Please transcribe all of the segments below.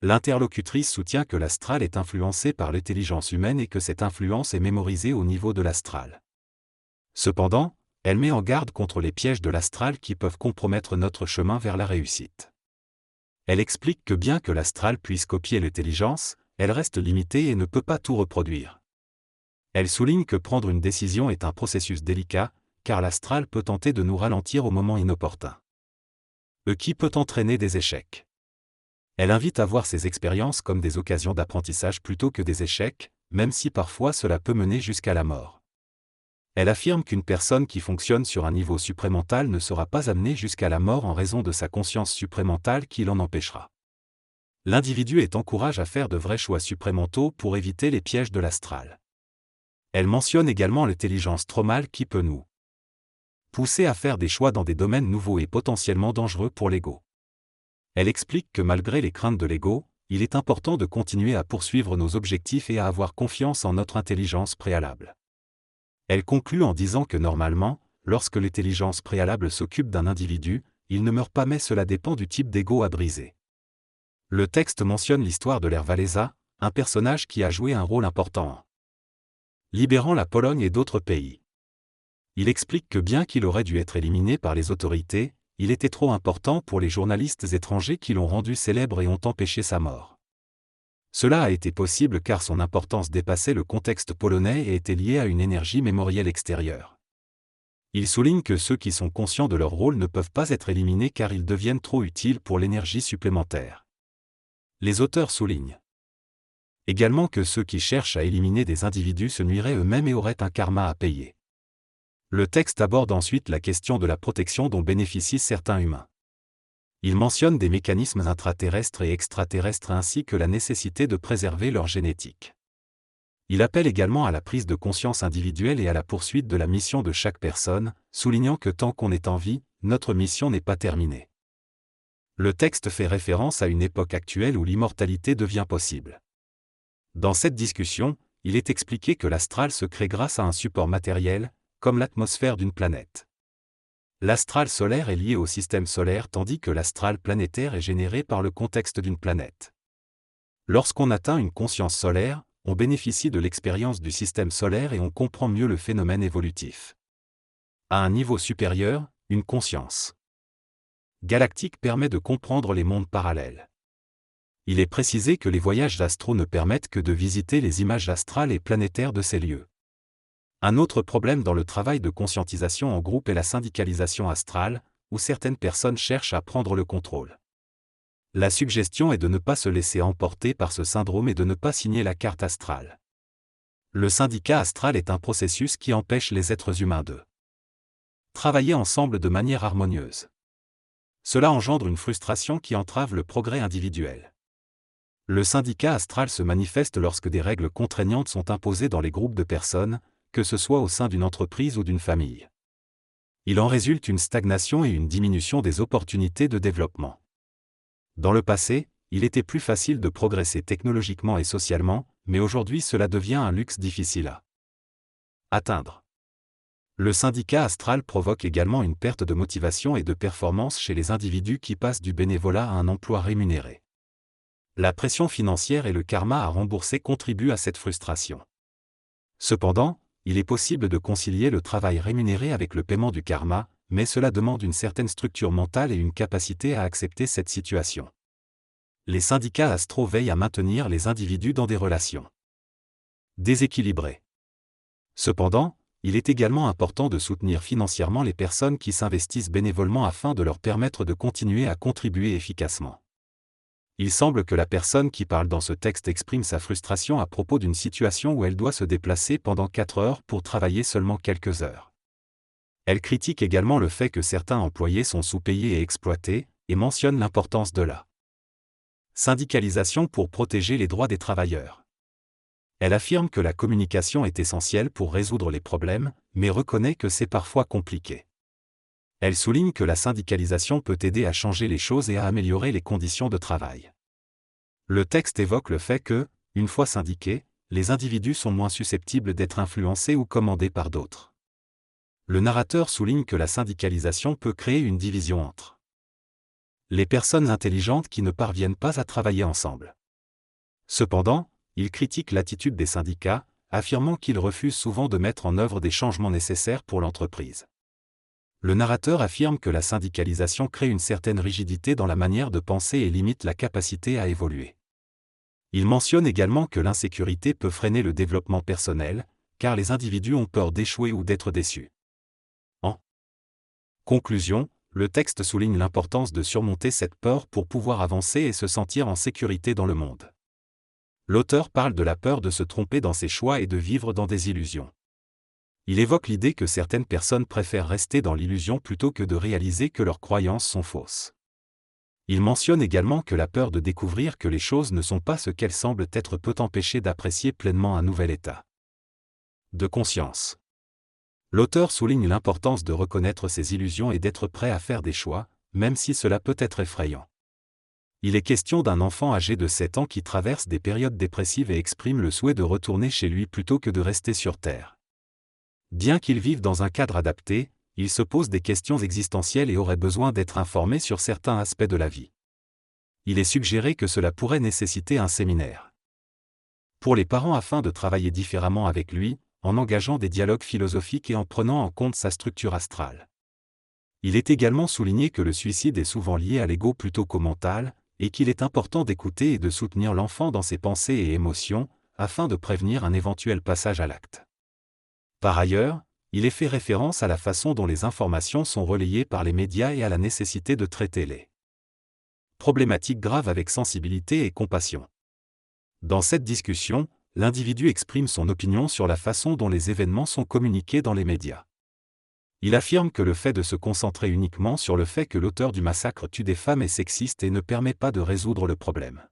L'interlocutrice soutient que l'astral est influencé par l'intelligence humaine et que cette influence est mémorisée au niveau de l'astral. Cependant, elle met en garde contre les pièges de l'astral qui peuvent compromettre notre chemin vers la réussite. Elle explique que bien que l'astral puisse copier l'intelligence, elle reste limitée et ne peut pas tout reproduire. Elle souligne que prendre une décision est un processus délicat, car l'astral peut tenter de nous ralentir au moment inopportun. Qui peut entraîner des échecs. Elle invite à voir ces expériences comme des occasions d'apprentissage plutôt que des échecs, même si parfois cela peut mener jusqu'à la mort. Elle affirme qu'une personne qui fonctionne sur un niveau supramental ne sera pas amenée jusqu'à la mort en raison de sa conscience supramentale qui l'en empêchera. L'individu est encouragé à faire de vrais choix supramentaux pour éviter les pièges de l'astral. Elle mentionne également l'intelligence traumatique qui peut nous pousser à faire des choix dans des domaines nouveaux et potentiellement dangereux pour l'ego. Elle explique que malgré les craintes de l'ego, il est important de continuer à poursuivre nos objectifs et à avoir confiance en notre intelligence préalable. Elle conclut en disant que normalement, lorsque l'intelligence préalable s'occupe d'un individu, il ne meurt pas mais cela dépend du type d'ego à briser. Le texte mentionne l'histoire de Lech Walesa, un personnage qui a joué un rôle important en libérant la Pologne et d'autres pays. Il explique que bien qu'il aurait dû être éliminé par les autorités, il était trop important pour les journalistes étrangers qui l'ont rendu célèbre et ont empêché sa mort. Cela a été possible car son importance dépassait le contexte polonais et était liée à une énergie mémorielle extérieure. Il souligne que ceux qui sont conscients de leur rôle ne peuvent pas être éliminés car ils deviennent trop utiles pour l'énergie supplémentaire. Les auteurs soulignent également que ceux qui cherchent à éliminer des individus se nuiraient eux-mêmes et auraient un karma à payer. Le texte aborde ensuite la question de la protection dont bénéficient certains humains. Il mentionne des mécanismes intraterrestres et extraterrestres ainsi que la nécessité de préserver leur génétique. Il appelle également à la prise de conscience individuelle et à la poursuite de la mission de chaque personne, soulignant que tant qu'on est en vie, notre mission n'est pas terminée. Le texte fait référence à une époque actuelle où l'immortalité devient possible. Dans cette discussion, il est expliqué que l'astral se crée grâce à un support matériel, comme l'atmosphère d'une planète. L'astral solaire est lié au système solaire tandis que l'astral planétaire est généré par le contexte d'une planète. Lorsqu'on atteint une conscience solaire, on bénéficie de l'expérience du système solaire et on comprend mieux le phénomène évolutif. À un niveau supérieur, une conscience galactique permet de comprendre les mondes parallèles. Il est précisé que les voyages astro ne permettent que de visiter les images astrales et planétaires de ces lieux. Un autre problème dans le travail de conscientisation en groupe est la syndicalisation astrale, où certaines personnes cherchent à prendre le contrôle. La suggestion est de ne pas se laisser emporter par ce syndrome et de ne pas signer la carte astrale. Le syndicat astral est un processus qui empêche les êtres humains de travailler ensemble de manière harmonieuse. Cela engendre une frustration qui entrave le progrès individuel. Le syndicat astral se manifeste lorsque des règles contraignantes sont imposées dans les groupes de personnes, que ce soit au sein d'une entreprise ou d'une famille. Il en résulte une stagnation et une diminution des opportunités de développement. Dans le passé, il était plus facile de progresser technologiquement et socialement, mais aujourd'hui cela devient un luxe difficile à atteindre. Le syndicat astral provoque également une perte de motivation et de performance chez les individus qui passent du bénévolat à un emploi rémunéré. La pression financière et le karma à rembourser contribuent à cette frustration. Cependant, il est possible de concilier le travail rémunéré avec le paiement du karma, mais cela demande une certaine structure mentale et une capacité à accepter cette situation. Les syndicats astro veillent à maintenir les individus dans des relations déséquilibrées. Cependant, il est également important de soutenir financièrement les personnes qui s'investissent bénévolement afin de leur permettre de continuer à contribuer efficacement. Il semble que la personne qui parle dans ce texte exprime sa frustration à propos d'une situation où elle doit se déplacer pendant 4 heures pour travailler seulement quelques heures. Elle critique également le fait que certains employés sont sous-payés et exploités, et mentionne l'importance de la syndicalisation pour protéger les droits des travailleurs. Elle affirme que la communication est essentielle pour résoudre les problèmes, mais reconnaît que c'est parfois compliqué. Elle souligne que la syndicalisation peut aider à changer les choses et à améliorer les conditions de travail. Le texte évoque le fait que, une fois syndiqués, les individus sont moins susceptibles d'être influencés ou commandés par d'autres. Le narrateur souligne que la syndicalisation peut créer une division entre les personnes intelligentes qui ne parviennent pas à travailler ensemble. Cependant, il critique l'attitude des syndicats, affirmant qu'ils refusent souvent de mettre en œuvre des changements nécessaires pour l'entreprise. Le narrateur affirme que la syndicalisation crée une certaine rigidité dans la manière de penser et limite la capacité à évoluer. Il mentionne également que l'insécurité peut freiner le développement personnel, car les individus ont peur d'échouer ou d'être déçus. En conclusion, le texte souligne l'importance de surmonter cette peur pour pouvoir avancer et se sentir en sécurité dans le monde. L'auteur parle de la peur de se tromper dans ses choix et de vivre dans des illusions. Il évoque l'idée que certaines personnes préfèrent rester dans l'illusion plutôt que de réaliser que leurs croyances sont fausses. Il mentionne également que la peur de découvrir que les choses ne sont pas ce qu'elles semblent être peut empêcher d'apprécier pleinement un nouvel état de conscience. L'auteur souligne l'importance de reconnaître ses illusions et d'être prêt à faire des choix, même si cela peut être effrayant. Il est question d'un enfant âgé de 7 ans qui traverse des périodes dépressives et exprime le souhait de retourner chez lui plutôt que de rester sur Terre. Bien qu'il vive dans un cadre adapté, il se pose des questions existentielles et aurait besoin d'être informé sur certains aspects de la vie. Il est suggéré que cela pourrait nécessiter un séminaire pour les parents afin de travailler différemment avec lui, en engageant des dialogues philosophiques et en prenant en compte sa structure astrale. Il est également souligné que le suicide est souvent lié à l'ego plutôt qu'au mental, et qu'il est important d'écouter et de soutenir l'enfant dans ses pensées et émotions, afin de prévenir un éventuel passage à l'acte. Par ailleurs, il est fait référence à la façon dont les informations sont relayées par les médias et à la nécessité de traiter les problématiques graves avec sensibilité et compassion. Dans cette discussion, l'individu exprime son opinion sur la façon dont les événements sont communiqués dans les médias. Il affirme que le fait de se concentrer uniquement sur le fait que l'auteur du massacre tue des femmes est sexiste et ne permet pas de résoudre le problème.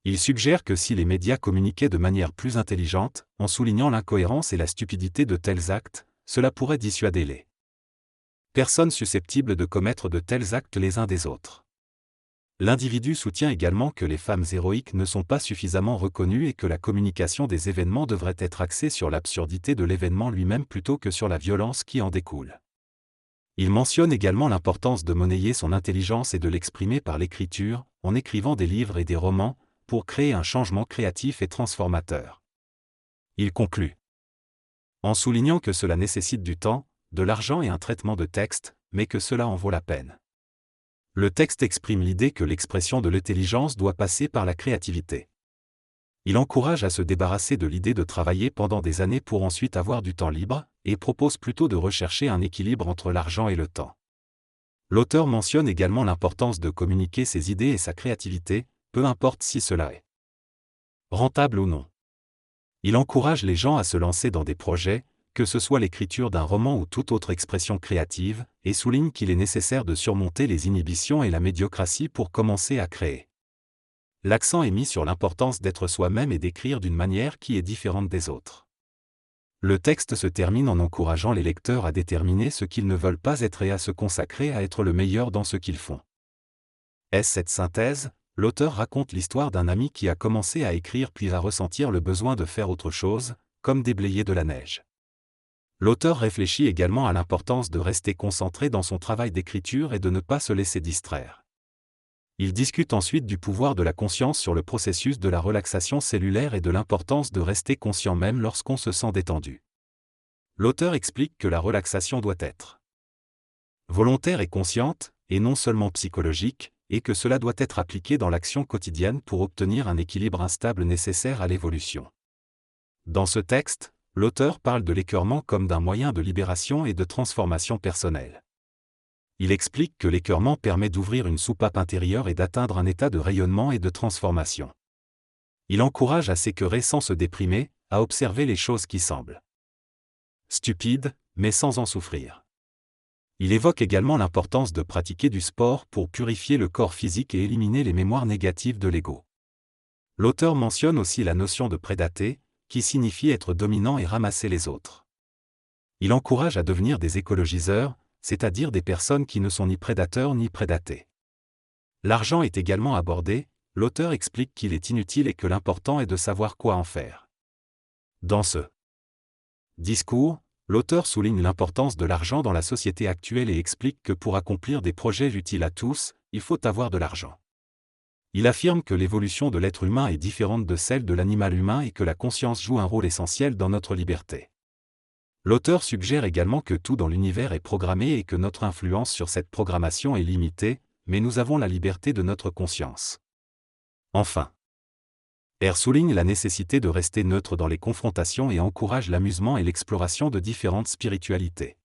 Il suggère que si les médias communiquaient de manière plus intelligente, en soulignant l'incohérence et la stupidité de tels actes, cela pourrait dissuader les personnes susceptibles de commettre de tels actes les uns des autres. L'individu soutient également que les femmes héroïques ne sont pas suffisamment reconnues et que la communication des événements devrait être axée sur l'absurdité de l'événement lui-même plutôt que sur la violence qui en découle. Il mentionne également l'importance de monnayer son intelligence et de l'exprimer par l'écriture, en écrivant des livres et des romans, pour créer un changement créatif et transformateur. Il conclut en soulignant que cela nécessite du temps, de l'argent et un traitement de texte, mais que cela en vaut la peine. Le texte exprime l'idée que l'expression de l'intelligence doit passer par la créativité. Il encourage à se débarrasser de l'idée de travailler pendant des années pour ensuite avoir du temps libre, et propose plutôt de rechercher un équilibre entre l'argent et le temps. L'auteur mentionne également l'importance de communiquer ses idées et sa créativité, peu importe si cela est rentable ou non. Il encourage les gens à se lancer dans des projets, que ce soit l'écriture d'un roman ou toute autre expression créative, et souligne qu'il est nécessaire de surmonter les inhibitions et la médiocratie pour commencer à créer. L'accent est mis sur l'importance d'être soi-même et d'écrire d'une manière qui est différente des autres. Le texte se termine en encourageant les lecteurs à déterminer ce qu'ils ne veulent pas être et à se consacrer à être le meilleur dans ce qu'ils font. Est-ce cette synthèse? L'auteur raconte l'histoire d'un ami qui a commencé à écrire puis à ressentir le besoin de faire autre chose, comme déblayer de la neige. L'auteur réfléchit également à l'importance de rester concentré dans son travail d'écriture et de ne pas se laisser distraire. Il discute ensuite du pouvoir de la conscience sur le processus de la relaxation cellulaire et de l'importance de rester conscient même lorsqu'on se sent détendu. L'auteur explique que la relaxation doit être volontaire et consciente, et non seulement psychologique, et que cela doit être appliqué dans l'action quotidienne pour obtenir un équilibre instable nécessaire à l'évolution. Dans ce texte, l'auteur parle de l'écœurement comme d'un moyen de libération et de transformation personnelle. Il explique que l'écœurement permet d'ouvrir une soupape intérieure et d'atteindre un état de rayonnement et de transformation. Il encourage à s'écœurer sans se déprimer, à observer les choses qui semblent stupides, mais sans en souffrir. Il évoque également l'importance de pratiquer du sport pour purifier le corps physique et éliminer les mémoires négatives de l'ego. L'auteur mentionne aussi la notion de prédater, qui signifie être dominant et ramasser les autres. Il encourage à devenir des écologiseurs, c'est-à-dire des personnes qui ne sont ni prédateurs ni prédatés. L'argent est également abordé, l'auteur explique qu'il est inutile et que l'important est de savoir quoi en faire. Dans ce discours, l'auteur souligne l'importance de l'argent dans la société actuelle et explique que pour accomplir des projets utiles à tous, il faut avoir de l'argent. Il affirme que l'évolution de l'être humain est différente de celle de l'animal humain et que la conscience joue un rôle essentiel dans notre liberté. L'auteur suggère également que tout dans l'univers est programmé et que notre influence sur cette programmation est limitée, mais nous avons la liberté de notre conscience. Enfin, R souligne la nécessité de rester neutre dans les confrontations et encourage l'amusement et l'exploration de différentes spiritualités.